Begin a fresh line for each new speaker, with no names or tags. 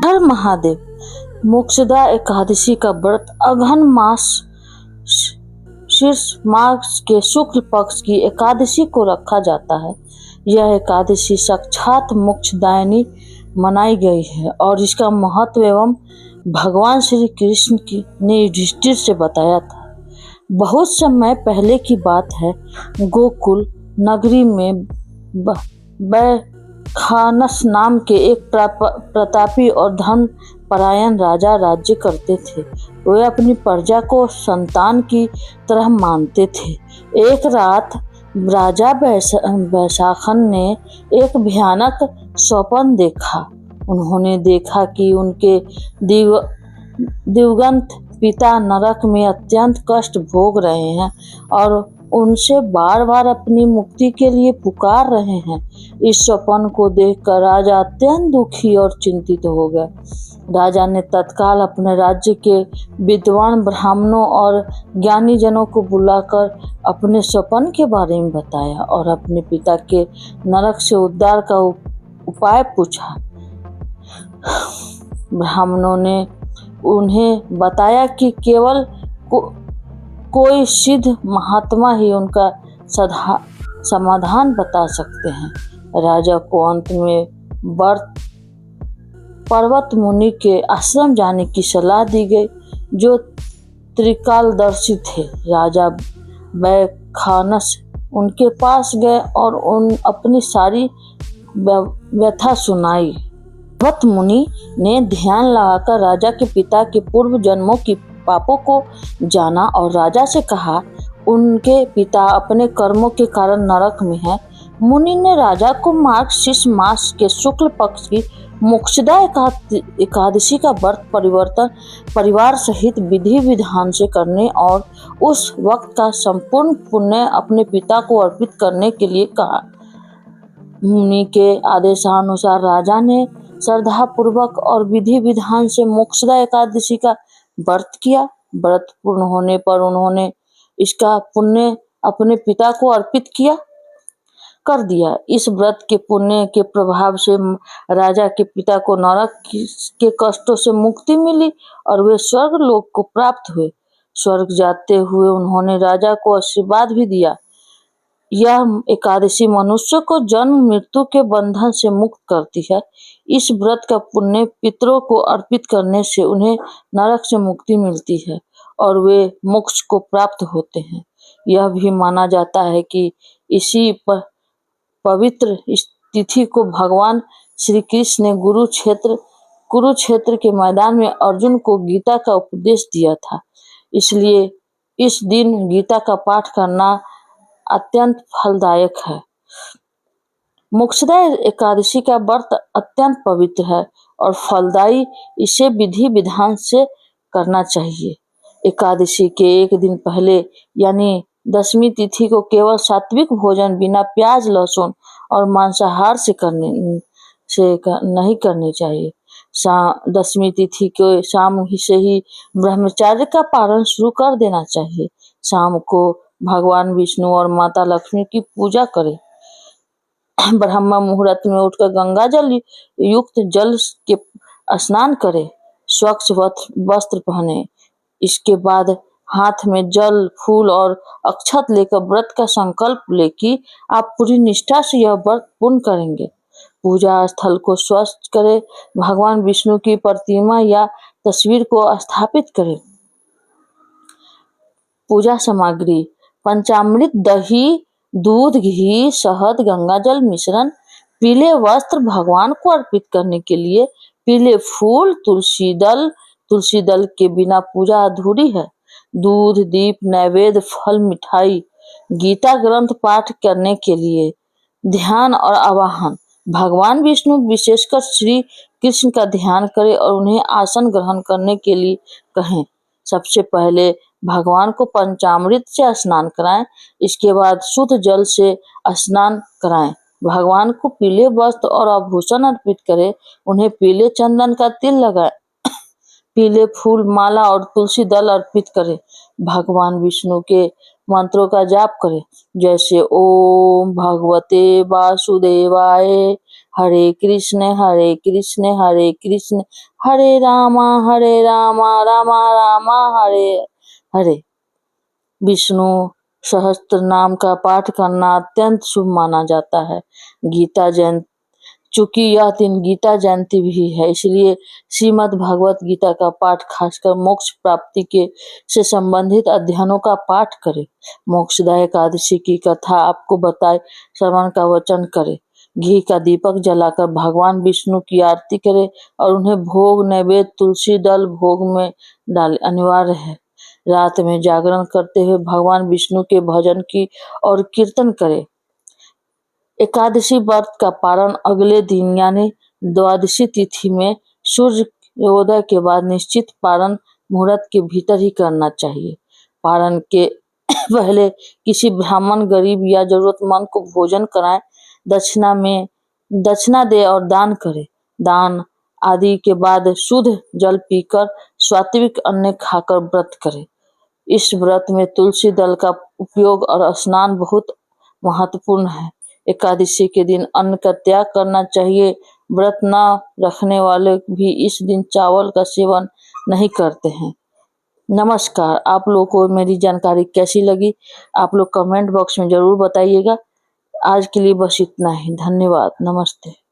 हर महादेव। मोक्षदा एकादशी का व्रत अघन मास शीर्ष मास के शुक्ल पक्ष की एकादशी को रखा जाता है। यह एकादशी साक्षात मोक्षदायिनी मनाई गई है और इसका महत्व एवं भगवान श्री कृष्ण ने युधिष्ठिर से बताया था। बहुत समय पहले की बात है, गोकुल नगरी में बैखानस नाम के एक प्रतापी और धन परायण राजा राज्य करते थे। वे अपनी प्रजा को संतान की तरह मानते थे। एक रात राजा बैशाखन ने एक भयानक स्वप्न देखा। उन्होंने देखा कि उनके दिवंगत पिता नरक में अत्यंत कष्ट भोग रहे हैं और उनसे बार बार अपनी मुक्ति के लिए पुकार रहे हैं। इस स्वप्न को देखकर राजा अत्यंत दुखी और चिंतित हो गया। राजा ने तत्काल अपने राज्य के विद्वान ब्राह्मणों और ज्ञानी जनों को बुलाकर अपने स्वप्न के बारे में बताया और अपने पिता के नरक से उद्धार का उपाय पूछा। ब्राह्मणों ने उन्हें बताया कि केवल कोई सिद्ध महात्मा ही उनका समाधान बता सकते हैं। राजा को अंत में पर्वत मुनि के आश्रम जाने की सलाह दी गई, जो त्रिकालदर्शी थे। राजा बैखानस उनके पास गए और अपनी सारी व्यथा सुनाई। पर्वत मुनि ने ध्यान लगाकर राजा के पिता के पूर्व जन्मों की पापों को जाना और राजा से कहा, उनके पिता अपने कर्मों के कारण नरक में है। मुनि ने राजा को मार्गशीर्ष मास के शुक्ल पक्ष की मोक्षदा एकादशी का व्रत परिवार सहित विधि विधान से करने और उस वक्त का संपूर्ण पुण्य अपने पिता को अर्पित करने के लिए कहा। मुनि के आदेशानुसार राजा ने श्रद्धा पूर्वक और विधि विधान से मोक्षदा एकादशी का व्रत किया। व्रत पूर्ण होने पर उन्होंने इसका पुण्य अपने पिता को अर्पित कर दिया। इस व्रत के पुण्य के प्रभाव से राजा के पिता को नरक के कष्टों से मुक्ति मिली और वे स्वर्ग लोक को प्राप्त हुए। स्वर्ग जाते हुए उन्होंने राजा को आशीर्वाद भी दिया। यह एकादशी मनुष्य को जन्म मृत्यु के बंधन से मुक्त करती है। इस व्रत का पुण्य पितरों को अर्पित करने से उन्हें नरक से मुक्ति मिलती है और वे मोक्ष को प्राप्त होते हैं। यह भी माना जाता है कि इसी पवित्र तिथि को भगवान श्री कृष्ण ने कुरुक्षेत्र के मैदान में अर्जुन को गीता का उपदेश दिया था। इसलिए इस दिन गीता का पाठ करना अत्यंत फलदायक है। मोक्षदा एकादशी का व्रत अत्यंत पवित्र है और फलदायी। इसे विधि विधान से करना चाहिए। एकादशी के एक दिन पहले यानी दशमी तिथि को केवल सात्विक भोजन बिना प्याज लहसुन और मांसाहार से नहीं करनी चाहिए। दशमी तिथि के शाम से ही ब्रह्मचर्य का पालन शुरू कर देना चाहिए। शाम को भगवान विष्णु और माता लक्ष्मी की पूजा करें। ब्रह्म मुहूर्त में उठकर गंगा जल युक्त जल के स्नान करें। स्वच्छ वस्त्र पहने। इसके बाद हाथ में जल फूल और अक्षत लेकर व्रत का संकल्प ले कि आप पूरी निष्ठा से यह व्रत पूर्ण करेंगे। पूजा स्थल को स्वच्छ करें। भगवान विष्णु की प्रतिमा या तस्वीर को स्थापित करें। पूजा सामग्री: पंचामृत, दही, दूध, घी, शहद, गंगाजल मिश्रण। पीले वस्त्र: भगवान को अर्पित करने के लिए पीले फूल, तुलसी दल के बिना पूजा अधूरी है। दूध, दीप, नैवेद्य, फल, मिठाई। गीता ग्रंथ पाठ करने के लिए ध्यान और आवाहन: भगवान विष्णु विशेषकर श्री कृष्ण का ध्यान करें और उन्हें आसन ग्रहण करने के लिए कहें। सबसे पहले भगवान को पंचामृत से स्नान कराएं। इसके बाद शुद्ध जल से स्नान कराएं। भगवान को पीले वस्त्र और आभूषण अर्पित करें। उन्हें पीले चंदन का तिल लगाएं। पीले फूल, माला और तुलसी दल अर्पित करें। भगवान विष्णु के मंत्रों का जाप करें, जैसे ओम भगवते वासुदेवाय हरे कृष्ण हरे कृष्ण हरे रामा रामा रामा हरे हरे। विष्णु सहस्त्र नाम का पाठ करना अत्यंत शुभ माना जाता है। गीता जयंती, चूंकि यह दिन गीता जयंती भी है, इसलिए श्रीमद् भागवत गीता का पाठ खासकर मोक्ष प्राप्ति के से संबंधित अध्ययनों का पाठ करें। मोक्षदा एकादशी की कथा आपको बताए, श्रवण का वचन करें। घी का दीपक जलाकर भगवान विष्णु की आरती करें और उन्हें भोग नैवेद्य तुलसी दल भोग में डालें, अनिवार्य है। रात में जागरण करते हुए भगवान विष्णु के भजन की और कीर्तन करें। एकादशी व्रत का पारण अगले दिन यानी द्वादशी तिथि में सूर्योदय के बाद निश्चित पारण मुहूर्त के भीतर ही करना चाहिए। पारण के पहले किसी ब्राह्मण, गरीब या जरूरतमंद को भोजन कराएं। दक्षिणा दे और दान करें। दान आदि के बाद शुद्ध जल पीकर सात्विक अन्न खाकर व्रत करें। इस व्रत में तुलसी दल का उपयोग और स्नान बहुत महत्वपूर्ण है। एकादशी के दिन अन्न का त्याग करना चाहिए। व्रत न रखने वाले भी इस दिन चावल का सेवन नहीं करते हैं। नमस्कार, आप लोगों को मेरी जानकारी कैसी लगी आप लोग कमेंट बॉक्स में जरूर बताइएगा। आज के लिए बस इतना ही। धन्यवाद। नमस्ते।